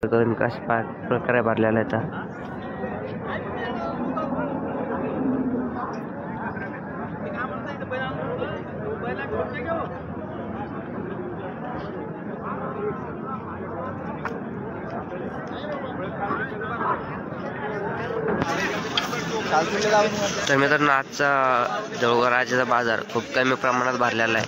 कशा प्रकारे भरलेला आहे. तर मित्रांनो, आजचा जळगाव राजाचा बाजार खूप कमी प्रमाणात भरलेला आहे.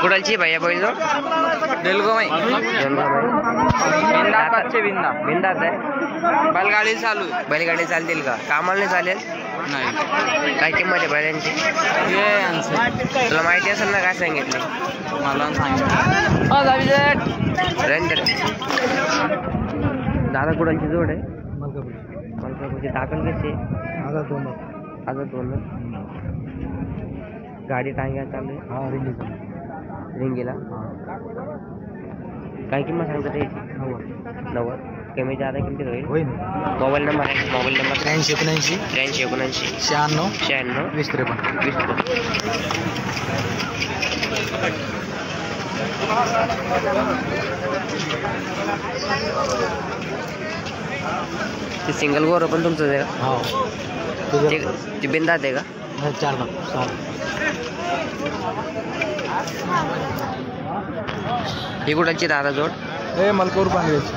कुडालची भैया बैल बिंदात आहे. बैलगाडी चालतील का? कामाला नाही चालेल? नाही. काय किंमत आहे बैलांची? तुला माहिती असेल ना? काय सांगितले मला? दादा कुडालची जोड आहे. मलकापूरची दाखल कशी? आता दोन गाडी टांग्या चालू आहे. रिंगीला काय किंमत सांगता त्याची? 90. कमी जादा किमतीत होईल. मोबाईल नंबर आहे? मोबाईल नंबर 83 96 20 ते सिंगल गोर पण तुमचं आहे का? ते बिंदात आहे का? 4 ही कुठाची दादा जोड? हे मलकापूर पांगऱ्याची.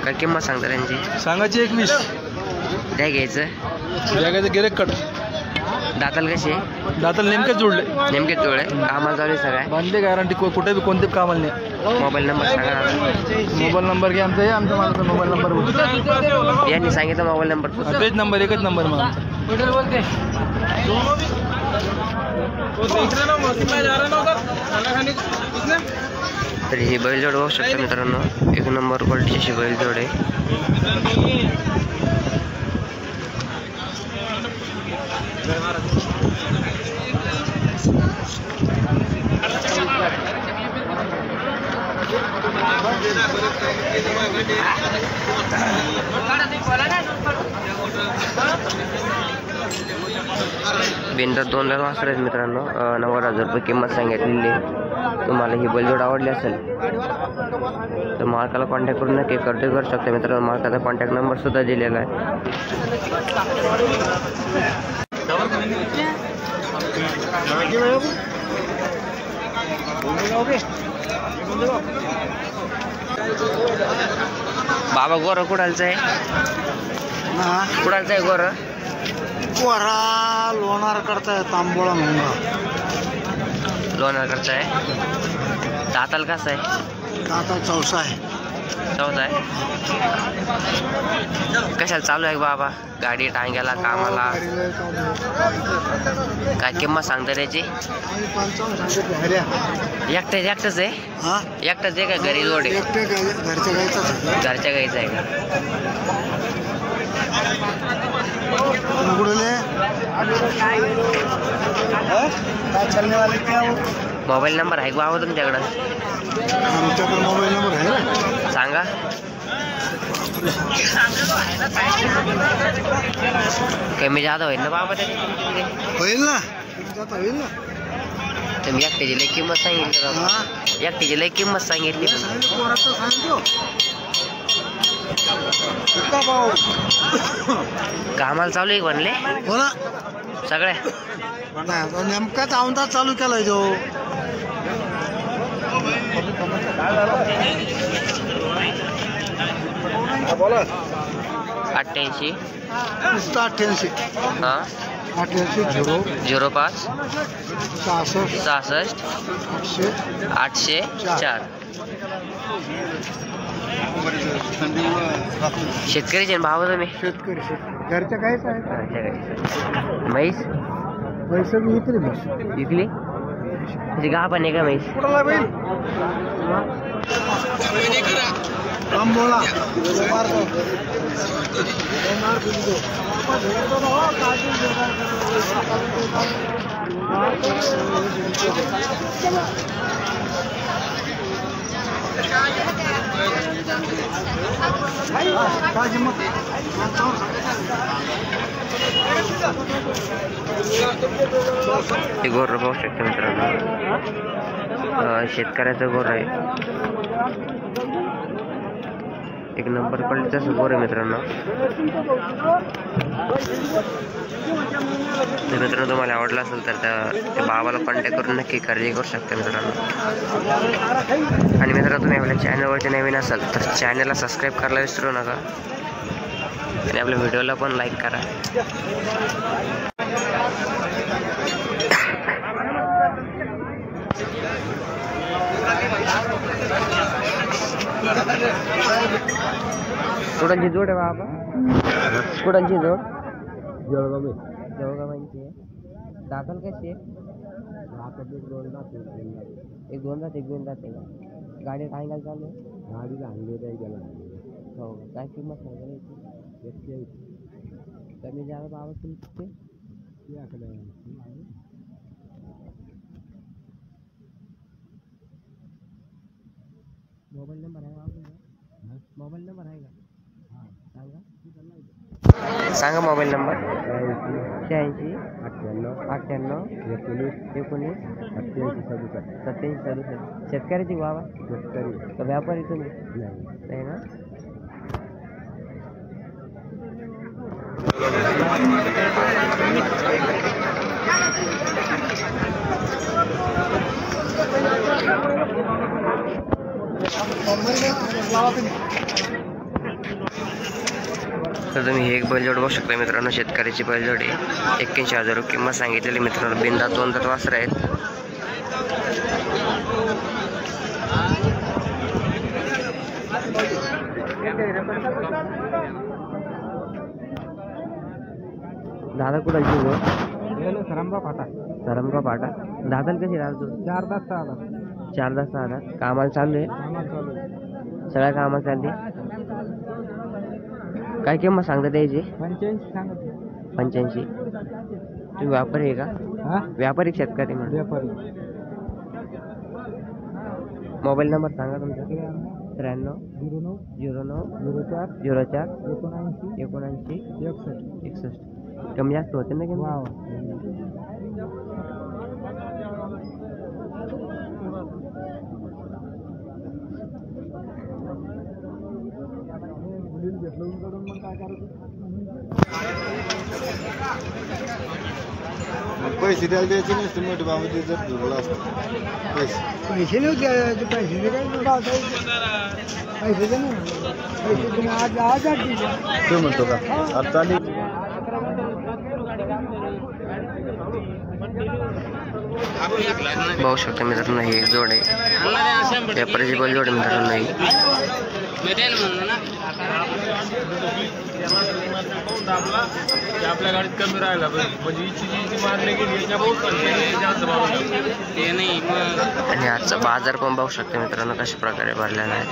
काय किंमत सांगता त्यांची? सांगायची 21. द्या घ्यायचं गेले कट. दाताल कसे? दाताल नेमके जोडले. नेमके जोडले. कामाला चालू आहे सगळ्या? बांधले गॅरंटी. कुठे बी कोणते कामाला नाही. मोबाईल नंबर सांगा. मोबाईल नंबर घ्या आमचा. आमचा माझा मोबाईल नंबर यांनी सांगितलं मोबाईल नंबर. तेच नंबर, एकच नंबर मग. तर ही बैलजोड होऊ शकते मित्रांनो. 1 नंबर क्वालिटीची बैलजोड आहे. बिंदर 2 लाख वासर आहेत मित्रांनो. 90,000 रुपये किंमत सांगितलेली. तुम्हाला ही बैलजोड आवडली असेल तर मालकाला कॉन्टॅक्ट करून नक्की खरेदी करू शकता मित्रांनो. मालकाचा कॉन्टॅक्ट नंबर सुद्धा दिलेला आहे. बाबा गोर कुडालचं आहे? कुडालचं आहे गोर? कोरा लोणार करताय. तांबोळा म्हणून लोणार करता आहे. दाताल कसं आहे? दाता चौसा आहे. कशाला चालू आहे बाबा? गाडी टांग्याला कामाला? काय किंमत सांगता त्याची? एकटाच आहे? एकटाच आहे का घरी जोड आहे? घरच्या गाईचं आहे का? मोबाईल नंबर आहे का बाबा तुमच्याकडं? मोबाईल नंबर आहे. सांगा. कमी जादा होईल ना बाबा? होईल ना. तुम्ही एकट्याची लई किंमत सांगितली. एकट्याची लई किंमत सांगितली. कामाला चालू आहे म्हणले? हो ना. सगळ्या नेमकाच औंधा चालू केलाय जो. 88 हां 05 66 804. शेतकरीचे भाव तुम्ही? शेतकरी. घरच्या काहीच आहे. म्हैस विकली? म्हणजे गाव पण आहे का म्हैस? तांबोळा. हे गोर पाहू शकता मित्रांनो, शेतकऱ्याचं गोर आहे. एक नंबर क्वालिटीचं गोर आहे मित्रांनो. तर मित्रांनो तुम्हाला आवडला असेल तर त्या बाबाला कॉन्टॅक्ट करून नक्की खरेदी करू शकता मित्रांनो. आणि मित्रांनो तुम्ही आपल्या चॅनलवरती नवीन असाल तर चॅनलला सबस्क्राईब करायला विसरू नका आणि आपल्या व्हिडिओला पण लाईक करा. कुडांची जोड आहे बाबा, कुडांची जोड जळगावांची आहे. दाखल कशी आहे? एक दोन जाते का? गाडी काय घाल चालू आहे? गाडीला आणले गेला. हो, काय किंमत सांगायला याची? कमी द्यायला बाबा तुमचे मोबाईल नंबर आहे बाबा तुमचा? मोबाईल नंबर आहे का? सांगा मोबाईल नंबर. 86 98 19 87 67. शेतकऱ्याची बाबा? शेतकरी का व्यापारी तुम्ही? नाही ना. तर तुम्ही हे एक बैलजोड बघू शकता मित्रांनो. शेतकऱ्याची बैलजोड आहे. 81,000 रुपये किंमत सांगितलेली मित्रांनो. बिंदा 2 दात वासर आहेत. दादा कुठाची जोड? सरमगाव फाटा. दादाला कशी राहतो? 4 दात 6 दात. कामाला चालू आहे? सगळ्या कामाला चालली. काय किंमत सांगता द्यायची? 85. तुम्ही व्यापारी आहे का? व्यापारी शेतकरी म्हणून? व्यापारी. मोबाईल नंबर सांगा तुमचा. 93 09 04 79 61. कमी जास्त होते ना किंमत? पैसे द्यायला द्यायचे नसते मोठे बाबा, ते जर धुरला असतं पैसे नाही द्यायचे. पैसे तुम्ही आज ते म्हणतो का आता चालेल. बघू शकता मित्रांनो, ही एक जोड आहे. व्यापारीची बैल जोड आहे मित्रांनो. ही आपल्या गाडीत कमी राहिला म्हणजे मारले गेली आणि आजचा बाजार पण बघू शकता मित्रांनो कशा प्रकारे भरलेला आहे.